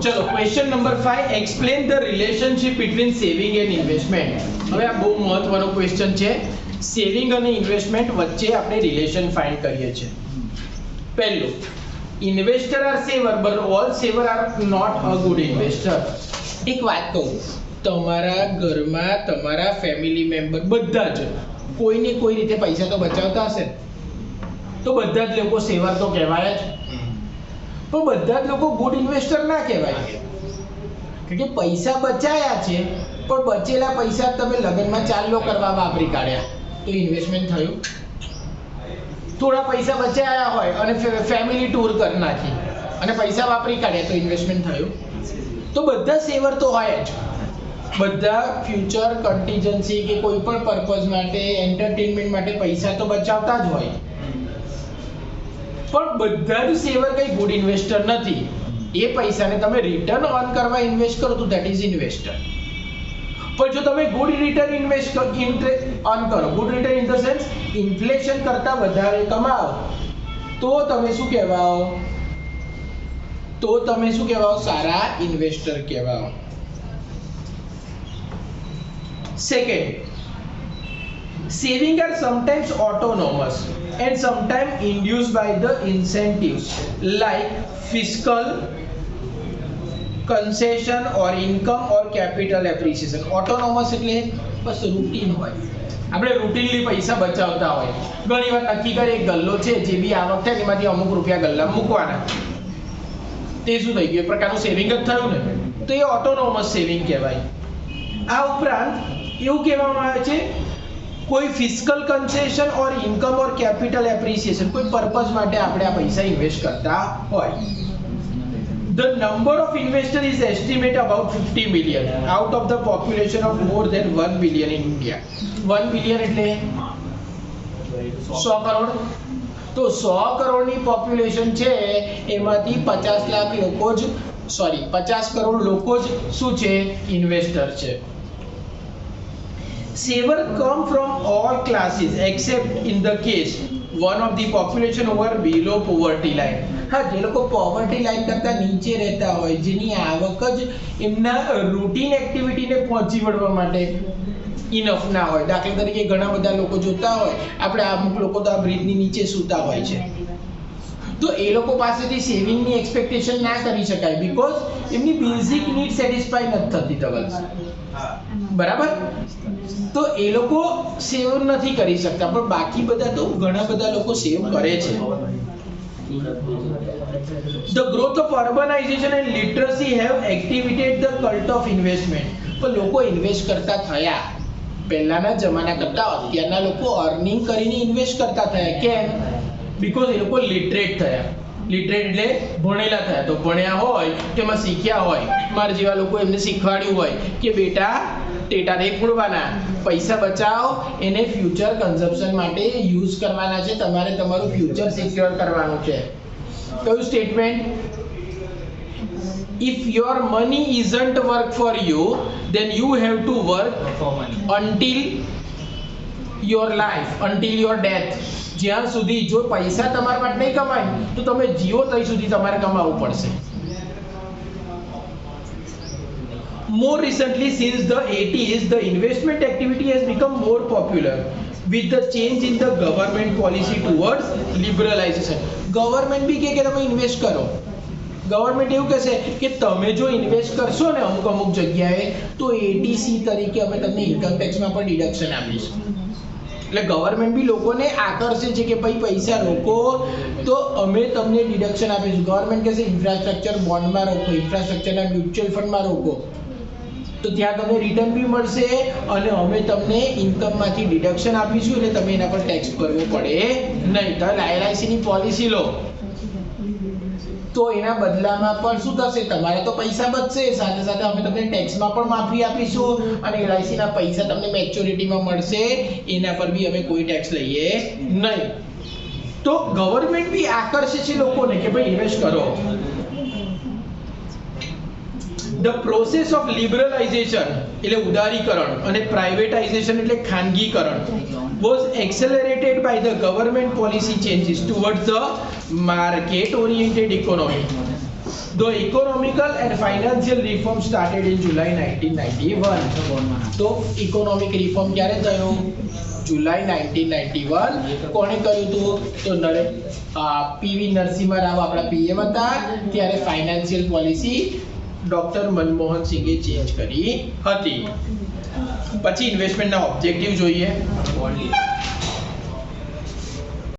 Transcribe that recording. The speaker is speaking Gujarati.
ચલો question number 5, explain the relationship between saving and investment. હવે આ બહુ મહત્વનો ક્વેશ્ચન છે. સેવિંગ અને ઇન્વેસ્ટમેન્ટ વચ્ચે આપણે રિલેશન ફાઇન્ડ કરીએ છીએ. પહેલું, investor are saver but all saver are not a good investor. એક વાત કહું, તમારા ઘરમાં તમારા ફેમિલી મેમ્બર બધા જ કોઈને કોઈ રીતે પૈસા તો બચાવતા હશે, તો બધા જ લોકો સેવર તો કહેવાય જ, પણ બધા જ લોકો ગુડ ઇન્વેસ્ટર ના કહેવાય. કારણ કે પૈસા બચાયા છે, પણ બચેલા પૈસા તમે લગ્નમાં ચાલ્લો કરવા વાપરી કાઢ્યા તો ઇન્વેસ્ટમેન્ટ થયું. થોડા પૈસા બચાયા હોય અને ફેમિલી ટૂર કરી નાખી અને પૈસા વાપરી કાઢ્યા તો ઇન્વેસ્ટમેન્ટ થયું. તો બધા સેવર તો હોય જ. બધા ફ્યુચર કન્ટીજન્સી કે કોઈ પણ પર્પઝ માટે, એન્ટરટેનમેન્ટ માટે પૈસા તો બચાવતા જ હોય, પણ બધા જ સેવર કઈ ગુડ ઇન્વેસ્ટર નથી. એ પૈસાને તમે રિટર્ન અર્ન કરવા ઇન્વેસ્ટ કરો તો ધેટ ઇઝ ઇન્વેસ્ટર. પણ જો તમે ગુડ રિટર્ન અર્ન કરો, good return in the sense inflation કરતા વધારે કમાઓ, તો તમે શું કહેવાઓ? સારા ઇન્વેસ્ટર કહેવાઓ. Second, saving are sometimes autonomous and sometimes induced by the incentives like fiscal concession or income or capital appreciation. Autonomous એટલે બસ રૂટીન હોય, આપણે રૂટીનલી પૈસા બચાવતા હોય. ઘણી વાર નક્કી કરે એક ગલ્લો છે, જે બી આવક થાય એમાંથી અમુક રૂપિયા ગલ્લા મૂકવાના, તે શું થઈ ગયું? એક પ્રકારનું સેવિંગ જ થયું ને, તો એ ઓટોનોમસ સેવિંગ કહેવાય. આ ઉપરાંત એવું કહેવામાં આવે છે કોઈ ફિસ્કલ કન્સેશન ઓર ઇન્કમ ઓર કેપિટલ એપ્રિસિએશન, કોઈ પર્પઝ માટે આપણે આ પૈસા ઇન્વેસ્ટ કરતા હોય. The number of investors is estimated about 50 million out of the population of more than 1 billion in India. 1 billion એટલે 100 કરોડ. તો 100 કરોડની પોપ્યુલેશન છે, એમાંથી 50 લાખ લોકો જ 50 કરોડ લોકો જ શું છે? ઇન્વેસ્ટર છે. Saver come from all classes except in the case one of the population over below poverty line. હા, જે લોકો પોવર્ટી લાઈન કરતા નીચે રહેતા હોય, જેની આવક જ એમના રૂટીન એક્ટિવિટીને પહોંચી વળવા માટે ઇનફ ના હોય. દાખલા તરીકે ઘણા બધા લોકો જોતા હોય, આપણે અમુક લોકો તો આ બ્રિજની નીચે સૂતા હોય છે, તો એ લોકો પાસેથી સેવિંગની એક્સપેક્ટેશન ના કરી શકાય, બીકોઝ એમની બેઝિક નીડ સેટિસ્ફાઈ નથી થતી. ધવલ, બરાબર? તો એ લોકો સેવ નથી કરી શકતા, પણ બાકી બધા તો ઘણા બધા લોકો સેવ કરે છે. The growth of urbanization and literacy have activated the cult of investment. પણ લોકો ઇન્વેસ્ટ કરતા થયા. પહેલાના જમાના કરતા અત્યારના લોકો અર્નિંગ કરીને ઇન્વેસ્ટ કરતા થયા. કેમ? બીકોઝ એ લોકો લિટરેટ થયા. લિટરેટ એટલે ભણેલા થયા. તો ભણ્યા હોય તેમાં શીખ્યા હોય, મારા જેવા લોકો એમને શીખવાડ્યું હોય કે બેટા ટેટા નહીં ફોડવાના, પૈસા બચાવો, એને ફ્યુચર કન્ઝમ્પશન માટે યુઝ કરવાના છે, તમારે તમારું ફ્યુચર સિક્યોર કરવાનું છે. કયું statement? If your money isn't work for you, then you have to work until your life, until your death. જ્યાં સુધી જો પૈસા તમારા માટે નહીં કમાય તો તમે જીવો ત્યાં સુધી તમારે કમાવવું પડશે. More recently, since the 80s, the investment activity has become more popular with the change in the government policy towards liberalization. Government બી કે તમે ઇન્વેસ્ટ કરો. ગવર્મેન્ટ એવું કહેશે કે તમે જો ઇન્વેસ્ટ કરશો ને અમુક જગ્યાએ તો એટીસી તરીકે અમે તમને ઇન્કમ ટેક્સમાં પણ ડિડક્શન આપીશું. એટલે ગવર્મેન્ટ બી લોકોને આકર્ષે છે કે ભાઈ પૈસા રોકો તો અમે તમને ડિડક્શન આપીશું. ગવર્મેન્ટ કહેશે ઇન્ફ્રાસ્ટ્રક્ચર બોન્ડમાં રોકો, ઇન્ફ્રાસ્ટ્રક્ચરના મ્યુચ્યુઅલ ફંડમાં રોકો, તો ત્યાં તમને રિટર્ન બી મળશે અને અમે તમને ઇન્કમમાંથી ડિડક્શન આપીશું, એટલે તમે એના પર ટેક્સ ભરવો પડે નહીં. તમે એલઆઈસીની પોલિસી લો તો એના બદલામાં પણ શું થશે? તમારા તો પૈસા બચશે, સાથે સાથે અમે તમને ટેક્સમાં પણ માફી આપીશું અને એલઆઈસીના પૈસા તમને મેચ્યોરિટીમાં મળશે, એના પર બી અમે કોઈ ટેક્સ લઈએ નહીં. તો ગવર્મેન્ટ બી આકર્ષે છે લોકોને કે ભાઈ ઇન્વેસ્ટ કરો. The process of liberalization એટલે ઉદારીકરણ અને privatization એટલે ખાનગીકરણ was accelerated by the government policy changes towards the market oriented economy. The economical and financial reform started in July 1991. તો ઇકોનોમિક રિફોર્મ ક્યારે થયો? જુલાઈ 1991. કોણે કર્યું હતું? તો પીવી નરસિંહ રાવ આપણા પીએમ હતા. ત્યારે ફાઇનાન્શિયલ પોલિસી ડોક્ટર મનમોહન સિંઘે ચેન્જ કરી હતી. પછી ઇન્વેસ્ટમેન્ટના ઓબ્જેક્ટિવ જોઈએ.